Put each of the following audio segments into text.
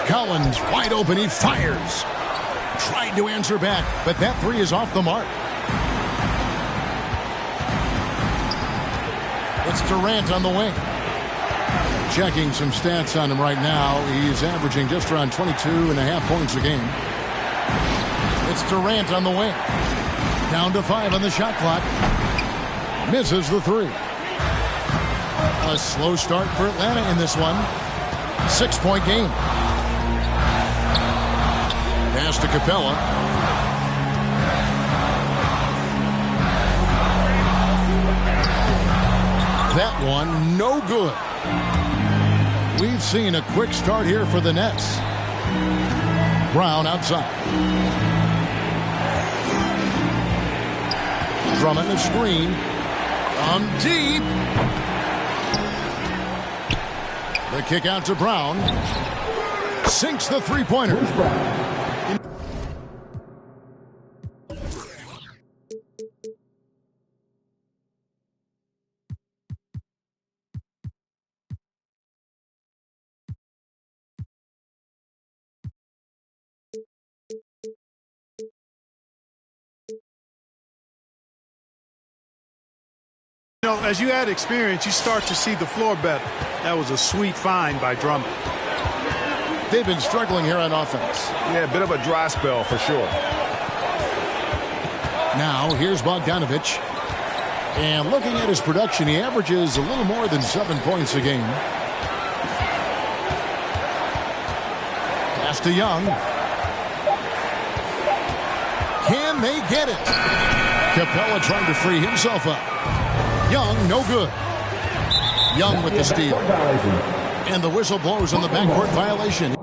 Collins wide open. He fires. Tried to answer back, but that three is off the mark. It's Durant on the wing. Checking some stats on him right now. He's averaging just around 22.5 points a game. It's Durant on the wing. Down to 5 on the shot clock. Misses the three. A slow start for Atlanta in this one. 6-point game. Pass to Capella. That one no good. We've seen a quick start here for the Nets. Brown outside. Drummond the screen. From deep. The kick out to Brown. Sinks the three-pointer. You know, as you add experience, you start to see the floor better. That was a sweet find by Drummond. They've been struggling here on offense. Yeah, a bit of a dry spell for sure. Now, here's Bogdanovic. And looking at his production, he averages a little more than 7 points a game. Pass to Young. Can they get it? Capella trying to free himself up. Young, no good. Young with the steal. And the whistle blows on the backcourt violation.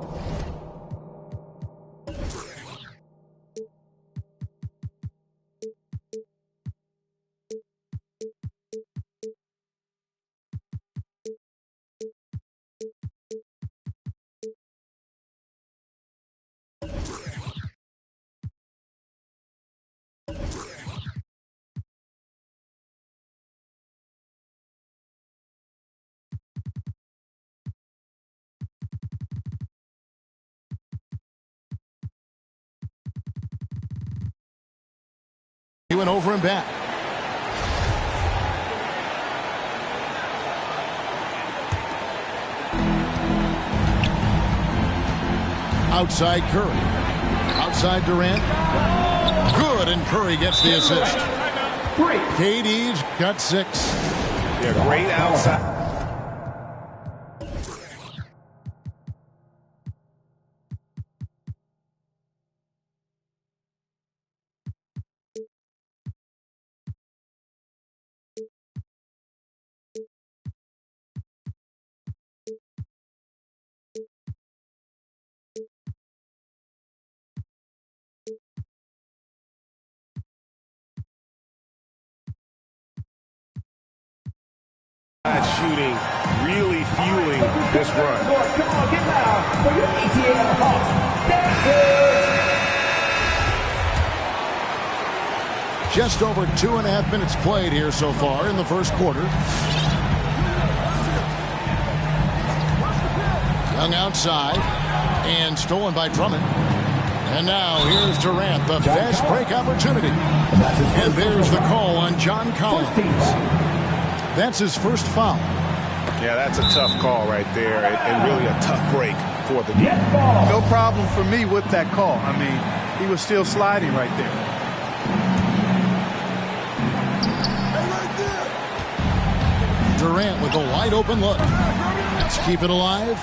He went over and back. Outside Curry. Outside Durant. Good, and Curry gets the assist. KD's got 6. Yeah, great outside. Shooting really fueling this run. Come on, get loud for your ETA Hawks. Just over 2.5 minutes played here so far in the first quarter. Young outside and stolen by Drummond. And now here's Durant, the fast break opportunity. And there's the call on John Collins. That's his first foul. Yeah, that's a tough call right there, and really a tough break for the defense. No problem for me with that call. I mean, he was still sliding right there. Durant with a wide open look. Let's keep it alive.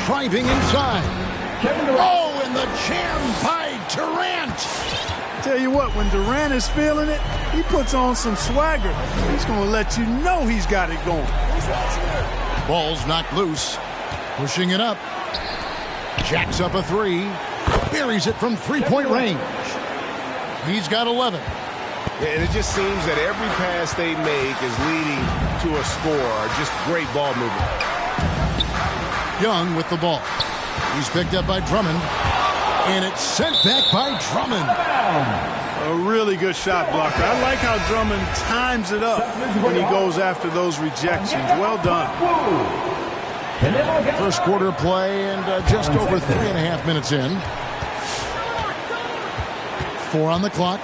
Driving inside. Oh, and the jam by Durant. Tell you what, when Durant is feeling it, he puts on some swagger. He's going to let you know he's got it going. Ball's knocked loose. Pushing it up. Jacks up a three. Buries it from three-point range. He's got 11. Yeah, and it just seems that every pass they make is leading to a score. Just great ball movement. Young with the ball. He's picked up by Drummond. And it's sent back by Drummond. A really good shot blocker. I like how Drummond times it up when he goes after those rejections. Well done. First quarter play and just over 3.5 minutes in. 4 on the clock.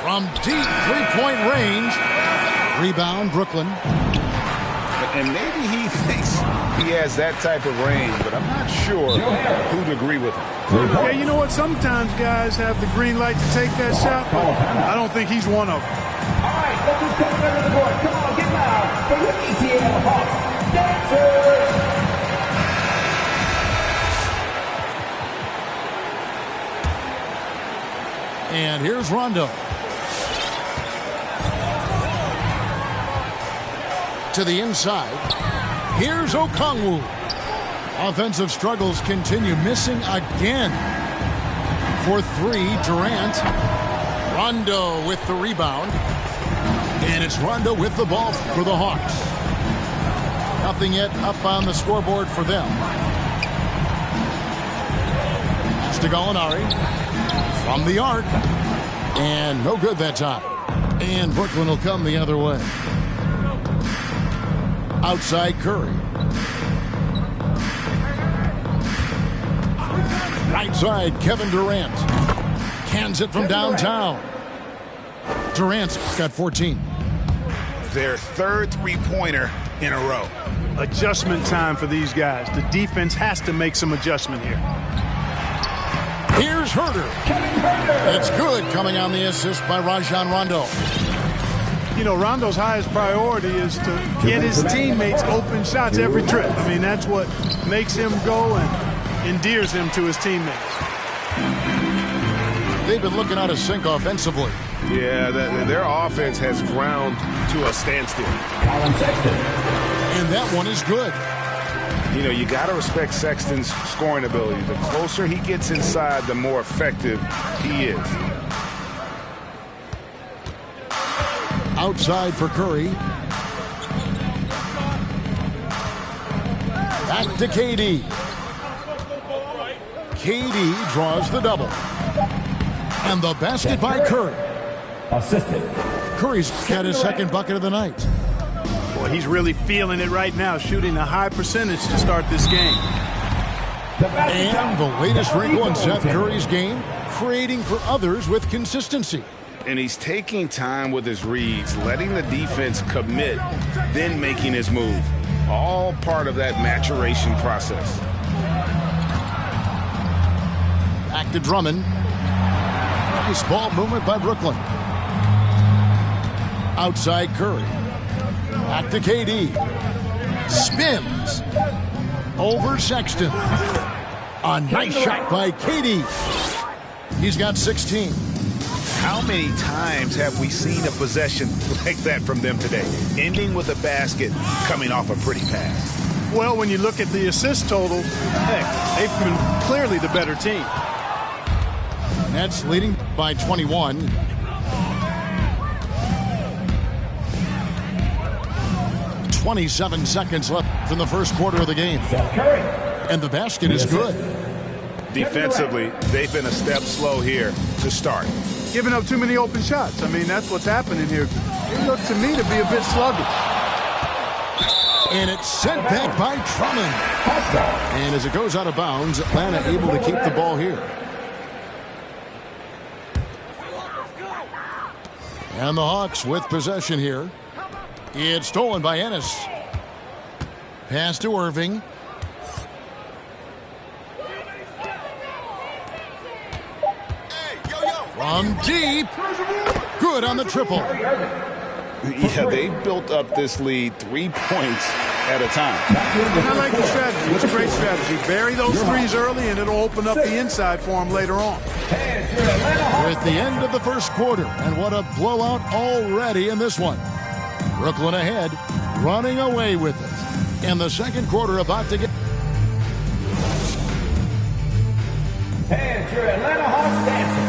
From deep three-point range. Rebound, Brooklyn. And maybe he thinks he has that type of range, but I'm not sure who'd agree with him. Yeah, you know what? Sometimes guys have the green light to take that shot, but I don't think he's one of them. All right, let's just come under the board. Come on, get loud for your ATL Hawks dancers. And here's Rondo. To the inside. Here's Okongwu. Offensive struggles continue. Missing again. For 3, Durant. Rondo with the rebound. And it's Rondo with the ball for the Hawks. Nothing yet up on the scoreboard for them. It's to Gallinari. From the arc. And no good that time. And Brooklyn will come the other way. Outside Curry. Right side, Kevin Durant. Cans it from downtown. Durant's got 14. Their third three-pointer in a row. Adjustment time for these guys. The defense has to make some adjustment here. Here's Herter. It's good, coming on the assist by Rajon Rondo. You know, Rondo's highest priority is to get his teammates open shots every trip. I mean, that's what makes him go and endears him to his teammates. They've been looking out of sync offensively. Yeah, their offense has ground to a standstill. And that one is good. You know, you got to respect Sexton's scoring ability. The closer he gets inside, the more effective he is. Outside for Curry. Back to KD. KD draws the double. And the basket by Curry. Assisted. Curry's got his second bucket of the night. Boy, he's really feeling it right now, shooting a high percentage to start this game. And the latest wrinkle in Seth Curry's game, creating for others with consistency. And he's taking time with his reads, letting the defense commit, then making his move. All part of that maturation process. Back to Drummond. Nice ball movement by Brooklyn. Outside Curry. Back to KD. Spins. Over Sexton. A nice shot by KD. He's got 16. How many times have we seen a possession like that from them today? Ending with a basket, coming off a pretty pass. Well, when you look at the assist totals, heck, they've been clearly the better team. Nets leading by 21. .27 seconds left in the first quarter of the game. And the basket is good. Defensively, they've been a step slow here to start. Giving up too many open shots. I mean, that's what's happening here. It looked to me to be a bit sluggish. And it's sent back by Drummond. And as it goes out of bounds, Atlanta able to keep the ball here. And the Hawks with possession here. It's stolen by Ennis. Pass to Irving. From deep. Good on the triple. Yeah, they built up this lead 3 points at a time. I like the strategy. It's a great strategy. Bury those threes early, and it'll open up the inside for them later on. We're at the end of the first quarter, and what a blowout already in this one. Brooklyn ahead, running away with it. In the second quarter, about to get... And your Atlanta Hawks dancing.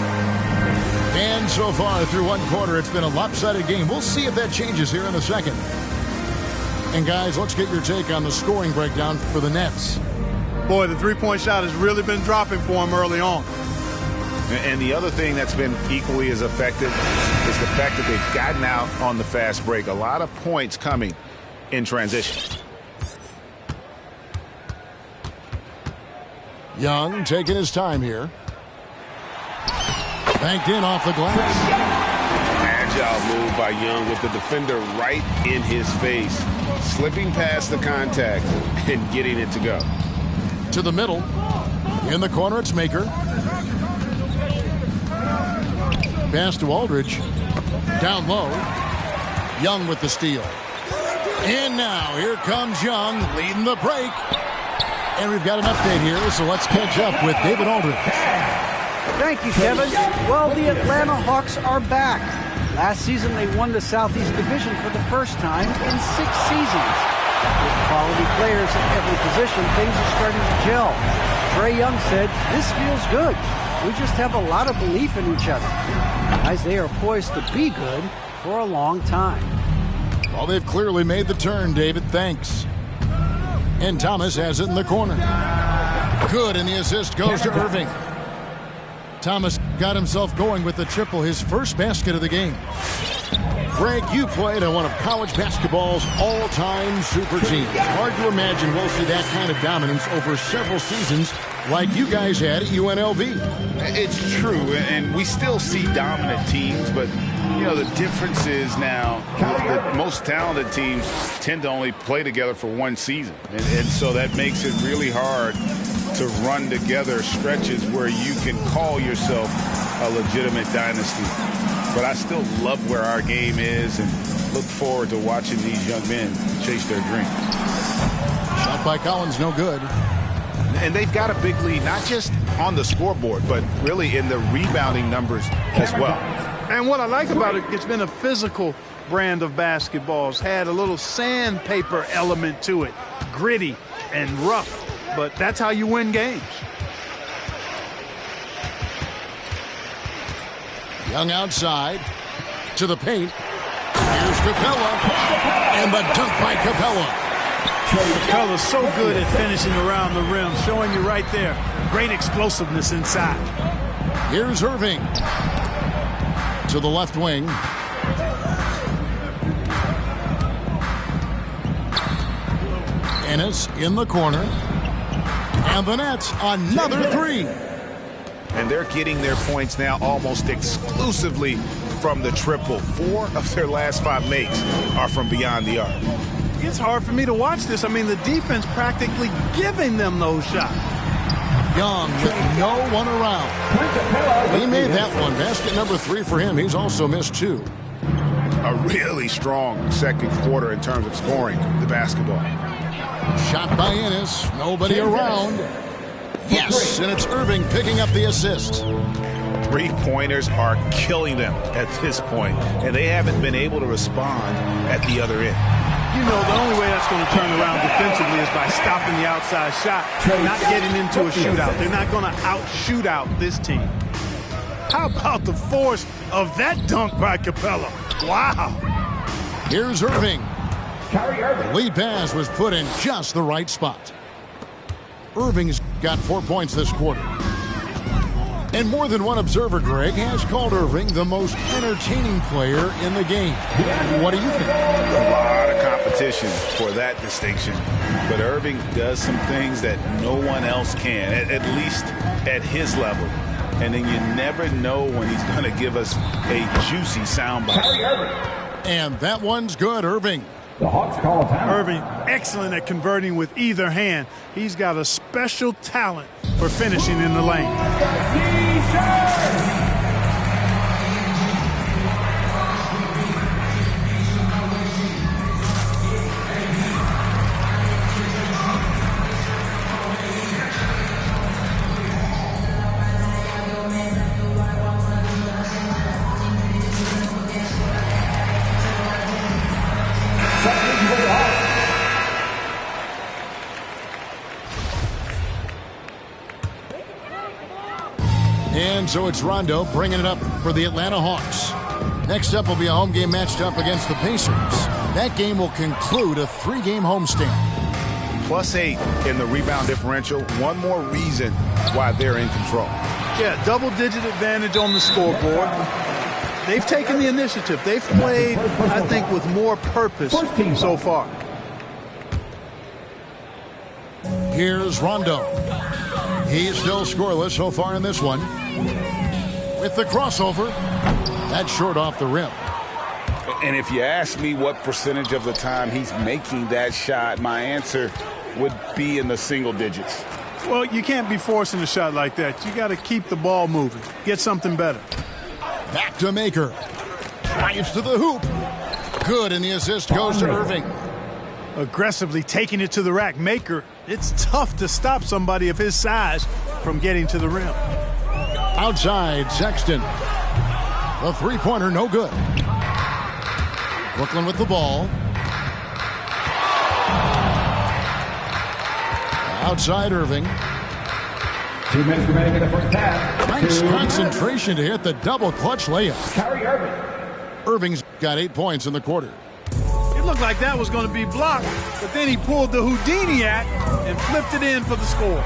And so far through one quarter, it's been a lopsided game. We'll see if that changes here in the second. And guys, let's get your take on the scoring breakdown for the Nets. Boy, the three-point shot has really been dropping for him early on. And the other thing that's been equally as effective is the fact that they've gotten out on the fast break. A lot of points coming in transition. Young taking his time here. Banked in off the glass. Agile move by Young with the defender right in his face. Slipping past the contact and getting it to go. To the middle. In the corner, it's Maker. Pass to Aldridge. Down low. Young with the steal. And now, here comes Young leading the break. And we've got an update here, so let's catch up with David Aldridge. Thank you, Kevin. Well, the Atlanta Hawks are back. Last season, they won the Southeast Division for the first time in 6 seasons. With quality players at every position, things are starting to gel. Trae Young said, "This feels good. We just have a lot of belief in each other." Guys, they are poised to be good for a long time. Well, they've clearly made the turn, David. Thanks. And Thomas has it in the corner. Good, and the assist goes to Irving. Thomas got himself going with the triple, his first basket of the game. Greg, you played on one of college basketball's all-time super teams. Hard to imagine we'll see that kind of dominance over several seasons like you guys had at UNLV. It's true, and we still see dominant teams, but you know, the difference is now the most talented teams tend to only play together for one season. And so that makes it really hard to run together stretches where you can call yourself a legitimate dynasty. But I still love where our game is and look forward to watching these young men chase their dreams. Shot by Collins, no good. And they've got a big lead, not just on the scoreboard, but really in the rebounding numbers as well. And what I like about it, it's been a physical brand of basketball. It's had a little sandpaper element to it, gritty and rough, but that's how you win games. Young outside to the paint. Here's Capella, and the dunk by Capella. Capella's so good at finishing around the rim, showing you right there. Great explosiveness inside. Here's Irving. To the left wing. Ennis in the corner. And the Nets, another three. And they're getting their points now almost exclusively from the triple. 4 of their last 5 makes are from beyond the arc. It's hard for me to watch this. I mean, the defense practically giving them those shots. Young with no one around. He made that one. Basket number 3 for him. He's also missed 2. A really strong second quarter in terms of scoring the basketball. Shot by Ennis. Nobody around. Yes, and it's Irving picking up the assist. 3-pointers are killing them at this point, and they haven't been able to respond at the other end. You know, the only way that's going to turn around defensively is by stopping the outside shot, not getting into a shootout. They're not going to out-shoot out this team. How about the force of that dunk by Capella? Wow. Here's Irving. The lead pass was put in just the right spot. Irving's got 4 points this quarter. And more than one observer, Greg, has called Irving the most entertaining player in the game. What do you think? A lot of competition for that distinction. But Irving does some things that no one else can, at least at his level. And then you never know when he's going to give us a juicy soundbite. And that one's good, Irving. The Hawks call a timeout. Irving, excellent at converting with either hand. He's got a special talent for finishing in the lane. And so it's Rondo bringing it up for the Atlanta Hawks. Next up will be a home game matched up against the Pacers. That game will conclude a 3-game homestand. +8 in the rebound differential. One more reason why they're in control. Yeah, double-digit advantage on the scoreboard. They've taken the initiative. They've played, I think, with more purpose so far. Here's Rondo. He's still scoreless so far in this one. With the crossover, that's short off the rim. And if you ask me what percentage of the time he's making that shot, my answer would be in the single digits. Well, you can't be forcing a shot like that. You got to keep the ball moving. Get something better. Back to Maker. Drives to the hoop. Good, and the assist goes to Irving. Aggressively taking it to the rack. Maker, it's tough to stop somebody of his size from getting to the rim. Outside, Sexton. The three-pointer, no good. Brooklyn with the ball. Outside Irving. 2 minutes remaining in the first half. Nice concentration to hit the double clutch layup. Kyrie Irving. Irving's got 8 points in the quarter. It looked like that was going to be blocked, but then he pulled the Houdini act and flipped it in for the score.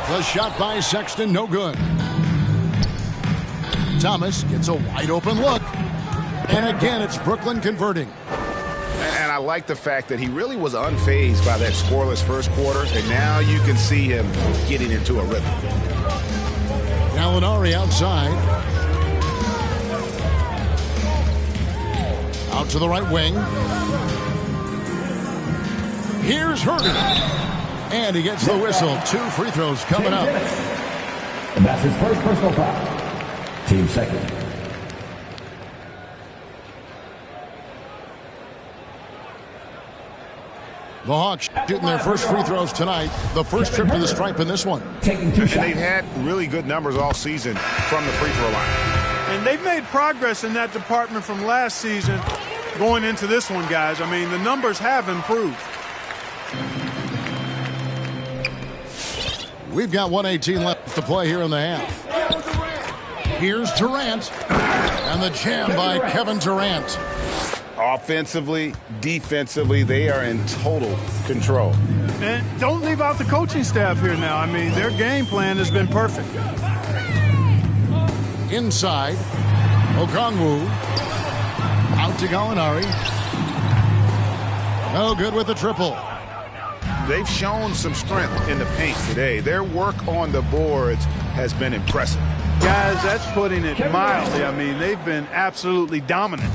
The shot by Sexton, no good. Thomas gets a wide open look. And again, it's Brooklyn converting. And I like the fact that he really was unfazed by that scoreless first quarter, and now you can see him getting into a rhythm. Gallinari outside. Out to the right wing. Here's Herder. And he gets the whistle. 2 free throws coming up. And that's his first personal foul. Team second. The Hawks shooting their first free throws tonight. The first trip to the stripe in this one. And they've had really good numbers all season from the free throw line. And they've made progress in that department from last season going into this one, guys. I mean, the numbers have improved. We've got 1:18 left to play here in the half. Here's Durant. And the jam by Kevin Durant. Offensively, defensively, they are in total control. And don't leave out the coaching staff here now. I mean, their game plan has been perfect. Inside, Okongwu. Out to Gallinari. No good with the triple. They've shown some strength in the paint today. Their work on the boards has been impressive. Guys, that's putting it mildly. I mean, they've been absolutely dominant.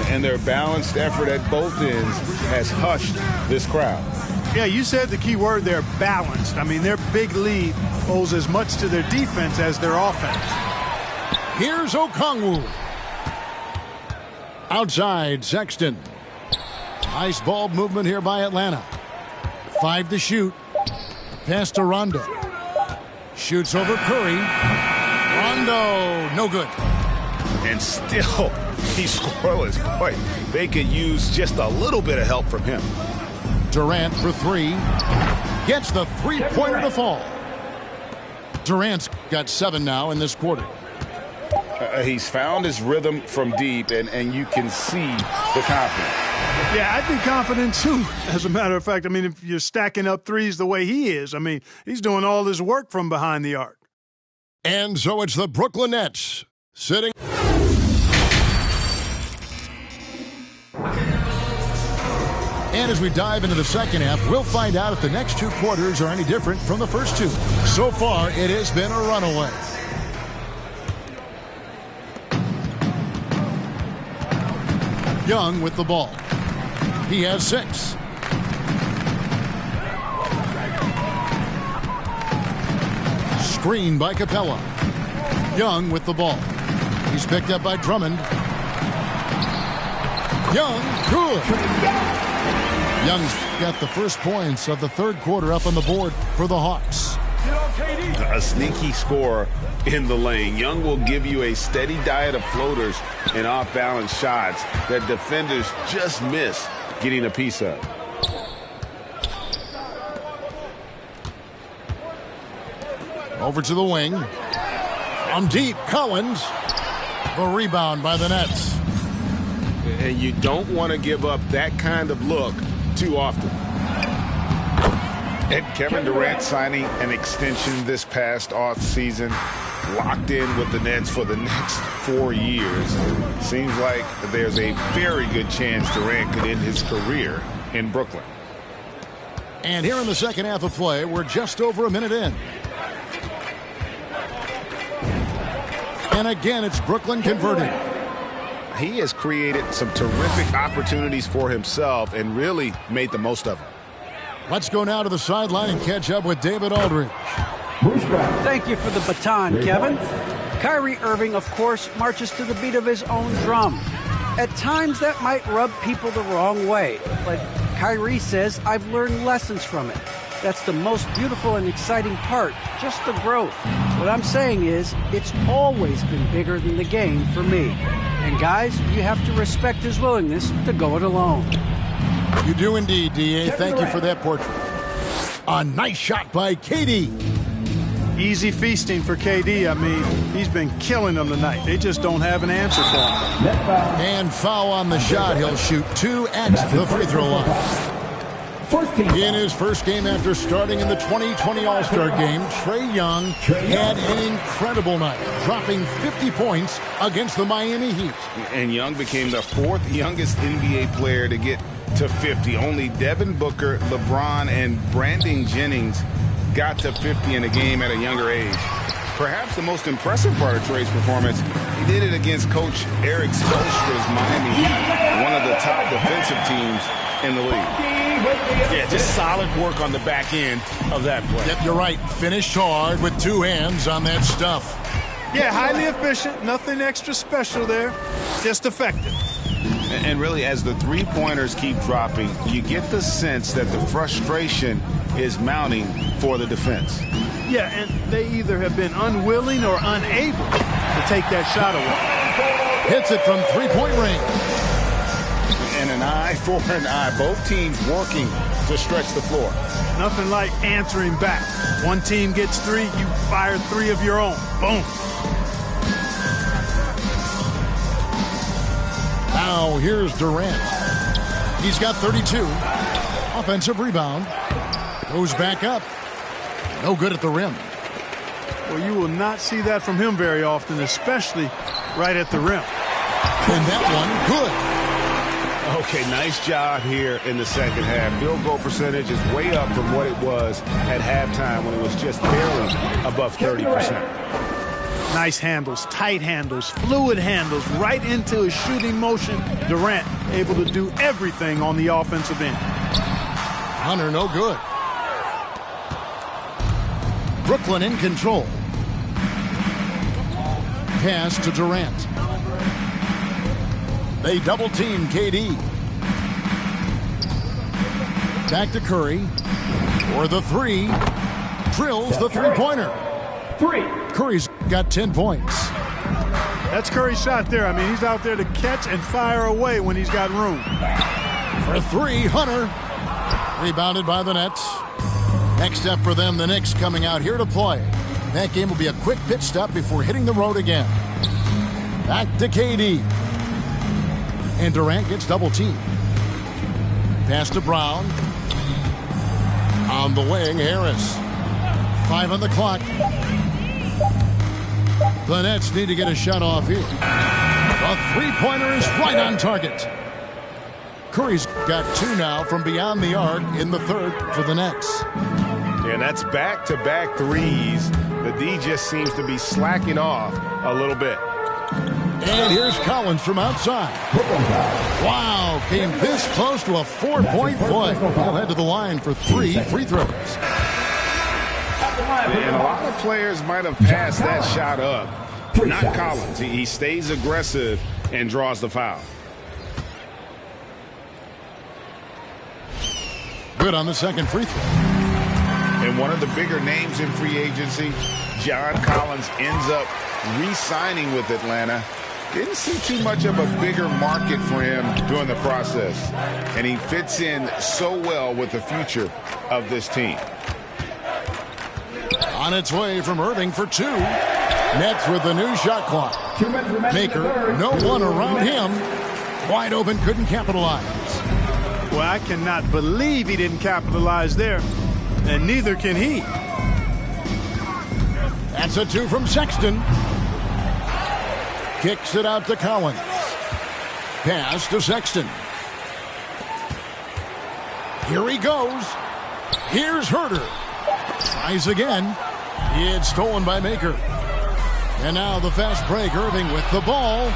And their balanced effort at both ends has hushed this crowd. Yeah, you said the key word there, balanced. I mean, their big lead owes as much to their defense as their offense. Here's Okongwu. Outside, Sexton. Nice ball movement here by Atlanta. 5 to shoot. Pass to Rondo. Shoots over Curry. Rondo, no good. And still, he's scoreless. Boy, they could use just a little bit of help from him. Durant for 3. Gets the three-pointer to fall. Durant's got 7 now in this quarter. He's found his rhythm from deep, and you can see the confidence. Yeah, I'd be confident, too, as a matter of fact. I mean, if you're stacking up threes the way he is, I mean, he's doing all his work from behind the arc. And so it's the Brooklyn Nets sitting. And as we dive into the second half, we'll find out if the next 2 quarters are any different from the first 2. So far, it has been a runaway. Young with the ball. He has 6. Screen by Capella. Young with the ball. He's picked up by Drummond. Young, good. Young's got the first points of the third quarter up on the board for the Hawks. A sneaky score in the lane. Young will give you a steady diet of floaters and off-balance shots that defenders just miss getting a piece of. Over to the wing. On deep, Collins. The rebound by the Nets. And you don't want to give up that kind of look too often. And Kevin Durant signing an extension this past offseason, locked in with the Nets for the next 4 years. Seems like there's a very good chance Durant could end his career in Brooklyn. And here in the second half of play, we're just over a minute in. And again, it's Brooklyn converting. He has created some terrific opportunities for himself and really made the most of them. Let's go now to the sideline and catch up with David Aldridge. Thank you for the baton, Kevin. Kyrie Irving, of course, marches to the beat of his own drum. At times, that might rub people the wrong way. But Kyrie says, I've learned lessons from it. That's the most beautiful and exciting part, just the growth. What I'm saying is, it's always been bigger than the game for me. And guys, you have to respect his willingness to go it alone. You do indeed, D.A. Thank you for that portrait. A nice shot by KD. Easy feasting for KD. I mean, he's been killing them tonight. They just don't have an answer for him. And foul on the shot. He'll shoot 2 at the free throw line. In his first game after starting in the 2020 All-Star Game, Trae Young had an incredible night, dropping 50 points against the Miami Heat. And Young became the 4th youngest NBA player to get to 50. Only Devin Booker, LeBron, and Brandon Jennings got to 50 in a game at a younger age. Perhaps the most impressive part of Trae's performance, he did it against Coach Eric Spoelstra's Miami Heat, one of the top defensive teams in the league. Yeah, just solid work on the back end of that play. Yep, you're right. Finished hard with 2 hands on that stuff. Yeah, highly efficient. Nothing extra special there. Just effective. And really, as the three-pointers keep dropping, you get the sense that the frustration is mounting for the defense. Yeah, and they either have been unwilling or unable to take that shot away. Hits it from three-point range. And an eye for an eye. Both teams working to stretch the floor. Nothing like answering back. One team gets 3, you fire 3 of your own. Boom. Now here's Durant. He's got 32. Offensive rebound. Goes back up. No good at the rim. Well, you will not see that from him very often, especially right at the rim. And that one good. Okay, nice job here in the second half. Field goal percentage is way up from what it was at halftime when it was just barely above 30%. Nice handles, tight handles, fluid handles, right into his shooting motion. Durant able to do everything on the offensive end. Hunter, no good. Brooklyn in control. Pass to Durant. They double-team KD. Back to Curry. For the 3. Drills the three-pointer. 3. Curry's got 10 points. That's Curry's shot there. I mean, he's out there to catch and fire away when he's got room. For 3, Hunter. Rebounded by the Nets. Next up for them, the Knicks coming out here to play. That game will be a quick pit stop before hitting the road again. Back to KD. And Durant gets double-teamed. Pass to Brown. On the wing, Harris. 5 on the clock. The Nets need to get a shot off here. The three-pointer is right on target. Curry's got 2 now from beyond the arc in the third for the Nets. And that's back-to-back threes. The D just seems to be slacking off a little bit. And here's Collins from outside. Wow, came this close to a 4-point play. He'll head to the line for 3 free throws. And a lot of players might have passed that shot up. Not Collins. He stays aggressive and draws the foul. Good on the second free throw. And one of the bigger names in free agency, John Collins, ends up re-signing with Atlanta. Didn't see too much of a bigger market for him during the process. And he fits in so well with the future of this team. On its way from Irving for 2. Nets with the new shot clock. Baker, no one around him. Wide open, couldn't capitalize. Well, I cannot believe he didn't capitalize there. And neither can he. That's a 2 from Sexton. Kicks it out to Collins. Pass to Sexton. Here he goes. Here's Herder. Tries again. It's stolen by Maker. And now the fast break. Irving with the ball.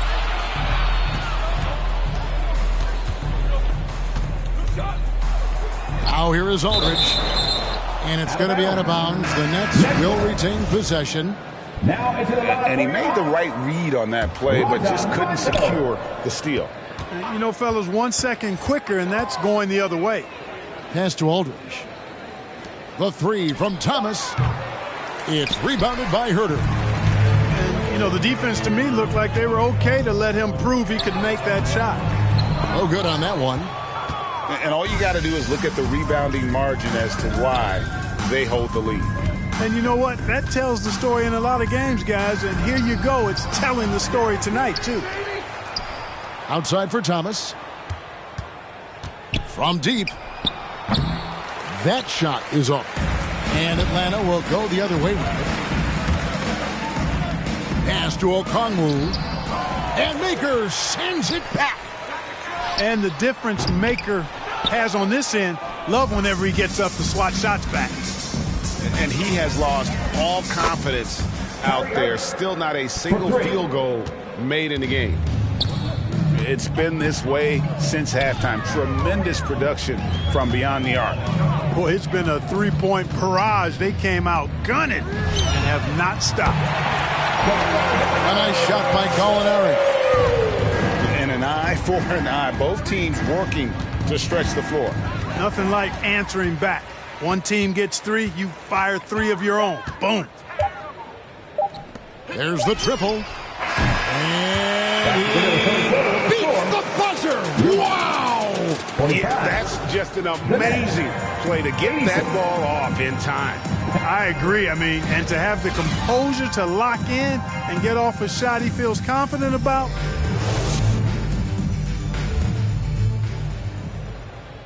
Now here is Aldridge. And it's going to be out of bounds. The Nets will retain possession. And he made the right read on that play, but just couldn't secure the steal. You know, fellas, 1 second quicker, and that's going the other way. Pass to Aldridge. The three from Thomas. It's rebounded by Herder. And, you know, the defense to me looked like they were okay to let him prove he could make that shot. No good on that one. And all you got to do is look at the rebounding margin as to why they hold the lead. And you know what? That tells the story in a lot of games, guys. And here you go. It's telling the story tonight, too. Outside for Thomas. From deep. That shot is off. And Atlanta will go the other way with it. Pass to Okongwu. And Maker sends it back. And the difference Maker has on this end, love whenever he gets up to swat shots back. And he has lost all confidence out there. Still not a single field goal made in the game. It's been this way since halftime. Tremendous production from beyond the arc. Boy, it's been a three-point barrage. They came out gunning and have not stopped. A nice shot by Gallinari. And an eye for an eye. Both teams working to stretch the floor. Nothing like answering back. One team gets three, you fire three of your own. Boom. There's the triple. And he beats the buzzer. Wow! Yeah, that's just an amazing play to get that ball off in time. I agree. I mean, and to have the composure to lock in and get off a shot he feels confident about.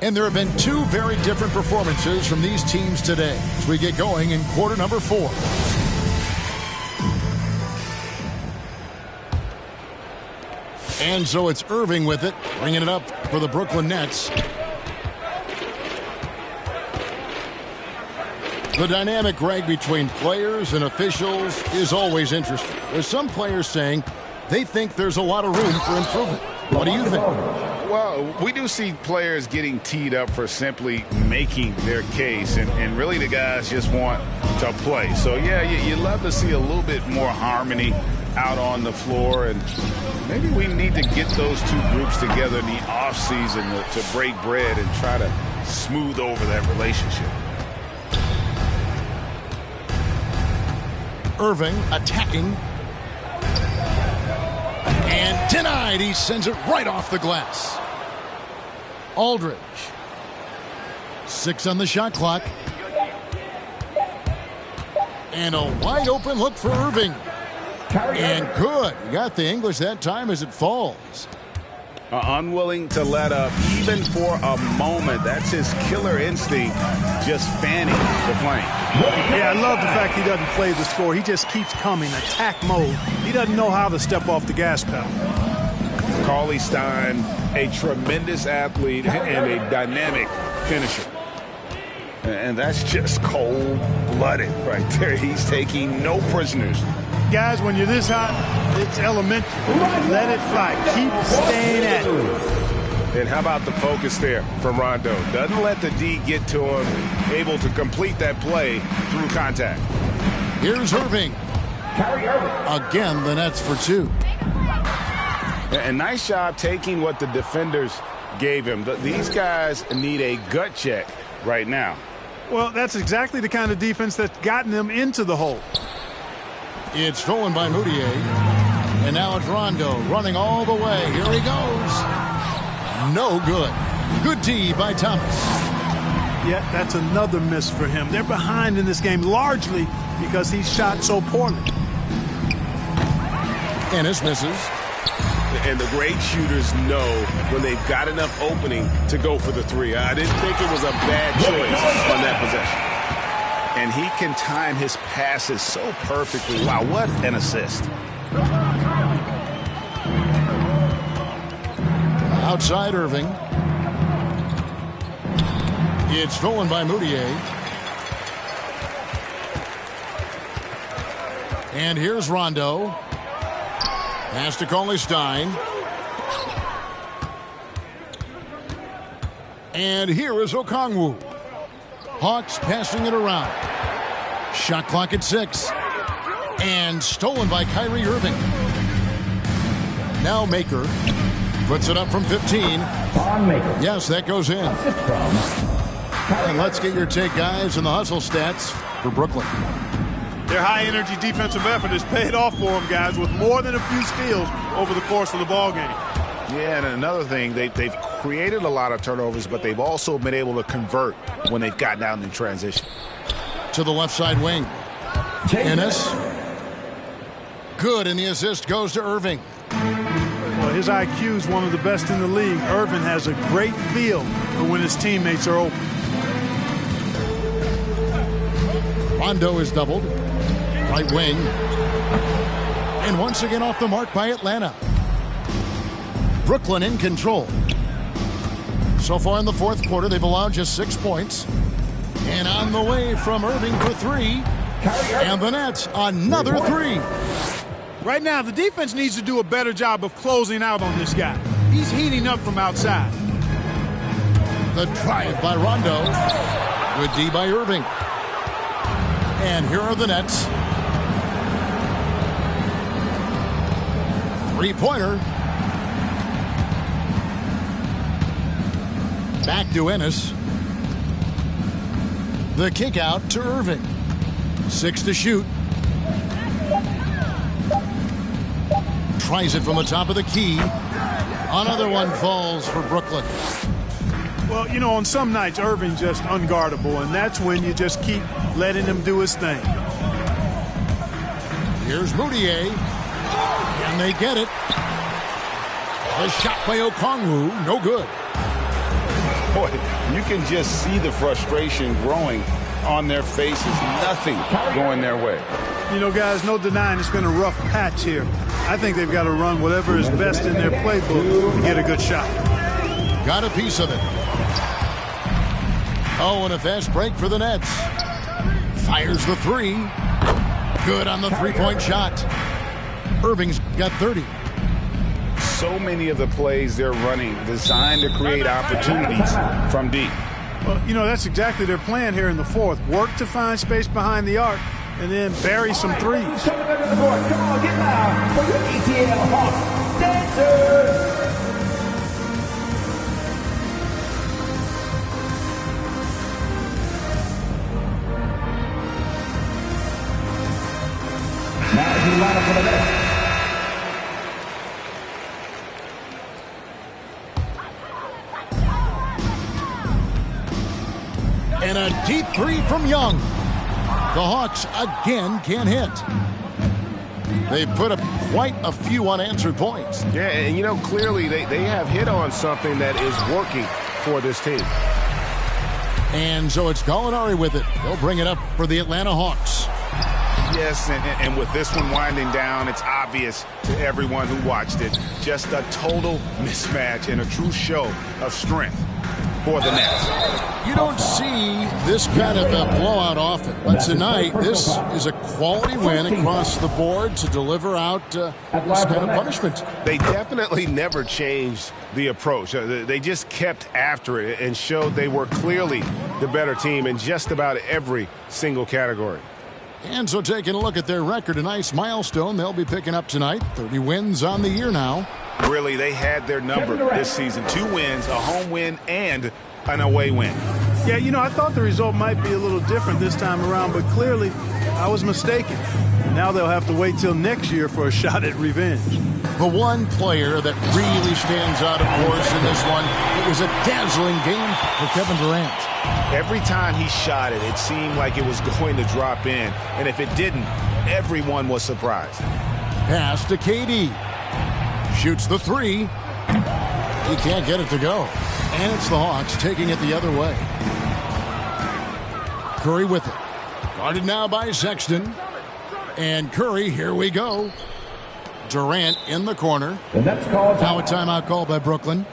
And there have been two very different performances from these teams today as we get going in quarter number 4. And so it's Irving with it, bringing it up for the Brooklyn Nets. The dynamic, Greg, between players and officials is always interesting. There's some players saying they think there's a lot of room for improvement. What do you think? Well, we do see players getting teed up for simply making their case, and really the guys just want to play. So, yeah, you love to see a little bit more harmony out on the floor, and maybe we need to get those two groups together in the offseason to break bread and try to smooth over that relationship. Irving attacking. And denied. He sends it right off the glass. Aldridge. 6 on the shot clock. And a wide open look for Irving. And good. He got the English that time as it falls. Unwilling to let up even for a moment. That's his killer instinct, just fanning the flame. Yeah, I love the fact he doesn't play the score. He just keeps coming, attack mode. He doesn't know how to step off the gas pedal. Cauley-Stein, a tremendous athlete and a dynamic finisher. And that's just cold-blooded right there. He's taking no prisoners. Guys, when you're this hot, it's elementary. Let it fly. Keep staying at it. And how about the focus there from Rondo? Doesn't let the D get to him, able to complete that play through contact. Here's Irving. Again, the Nets for 2. And nice job taking what the defenders gave him. These guys need a gut check right now. Well, that's exactly the kind of defense that's gotten them into the hole. It's stolen by Moutier. And now it's Rondo running all the way. Here he goes. No good. Good D by Thomas. Yeah, that's another miss for him. They're behind in this game largely because he shot so poorly. Ennis misses. And the great shooters know when they've got enough opening to go for the three. I didn't think it was a bad choice on that possession. And he can time his passes so perfectly. Wow, what an assist. Outside Irving. It's stolen by Moutier. And here's Rondo. Pass to Cauley-Stein. And here is Okongwu. Hawks passing it around. Shot clock at 6. And stolen by Kyrie Irving. Now Maker puts it up from 15. Yes, that goes in. And let's get your take, guys, on the hustle stats for Brooklyn. Their high-energy defensive effort has paid off for them, guys, with more than a few steals over the course of the ballgame. Yeah, and another thing, they've created a lot of turnovers, but they've also been able to convert when they've gotten out in transition. To the left side wing. Ennis. Good, and the assist goes to Irving. Well, his IQ is one of the best in the league. Irving has a great feel for when his teammates are open. Rondo is doubled. Right wing. And once again off the mark by Atlanta. Brooklyn in control. So far in the fourth quarter, they've allowed just 6 points. And on the way from Irving for 3. And the Nets, another 3. Right now, the defense needs to do a better job of closing out on this guy. He's heating up from outside. The drive by Rondo. Good D by Irving. And here are the Nets. Three-pointer. Back to Ennis. The kick out to Irving. 6 to shoot. Tries it from the top of the key. Another one falls for Brooklyn. Well, you know, on some nights, Irving's just unguardable, and that's when you just keep letting him do his thing. Here's Moutier. And they get it. A shot by Okongwu. No good. Boy, you can just see the frustration growing on their faces. Nothing going their way. You know, guys, no denying it's been a rough patch here. I think they've got to run whatever is best in their playbook to get a good shot. Got a piece of it. Oh, and a fast break for the Nets. Fires the 3. Good on the three-point shot. Irving's got 30. So many of the plays they're running designed to create opportunities from deep. Well, you know, that's exactly their plan here in the fourth. Work to find space behind the arc and then bury some threes. Come on, get loud for your ATL Hawks dancers. Now as you line up for the Nets. And a deep 3 from Young. The Hawks again can't hit. They've put up quite a few unanswered points. Yeah, and you know, clearly they have hit on something that is working for this team. And so it's Gallinari with it. They'll bring it up for the Atlanta Hawks. Yes, and with this one winding down, it's obvious to everyone who watched it. Just a total mismatch and a true show of strength for the Nets. You don't see this kind of a blowout often, but tonight this is a quality win across the board to deliver out this kind of punishment. They definitely never changed the approach. They just kept after it and showed they were clearly the better team in just about every single category. And so taking a look at their record, a nice milestone they'll be picking up tonight. 30 wins on the year now. Really, they had their number this season. 2 wins, a home win, and an away win. Yeah, you know, I thought the result might be a little different this time around, but clearly I was mistaken. Now they'll have to wait till next year for a shot at revenge. The one player that really stands out, of course, in this one, it was a dazzling game for Kevin Durant. Every time he shot it, it seemed like it was going to drop in. And if it didn't, everyone was surprised. Pass to KD. Shoots the 3. He can't get it to go. And it's the Hawks taking it the other way. Curry with it. Guarded now by Sexton. And Curry, here we go. Durant in the corner. The Nets call now a timeout called by Brooklyn.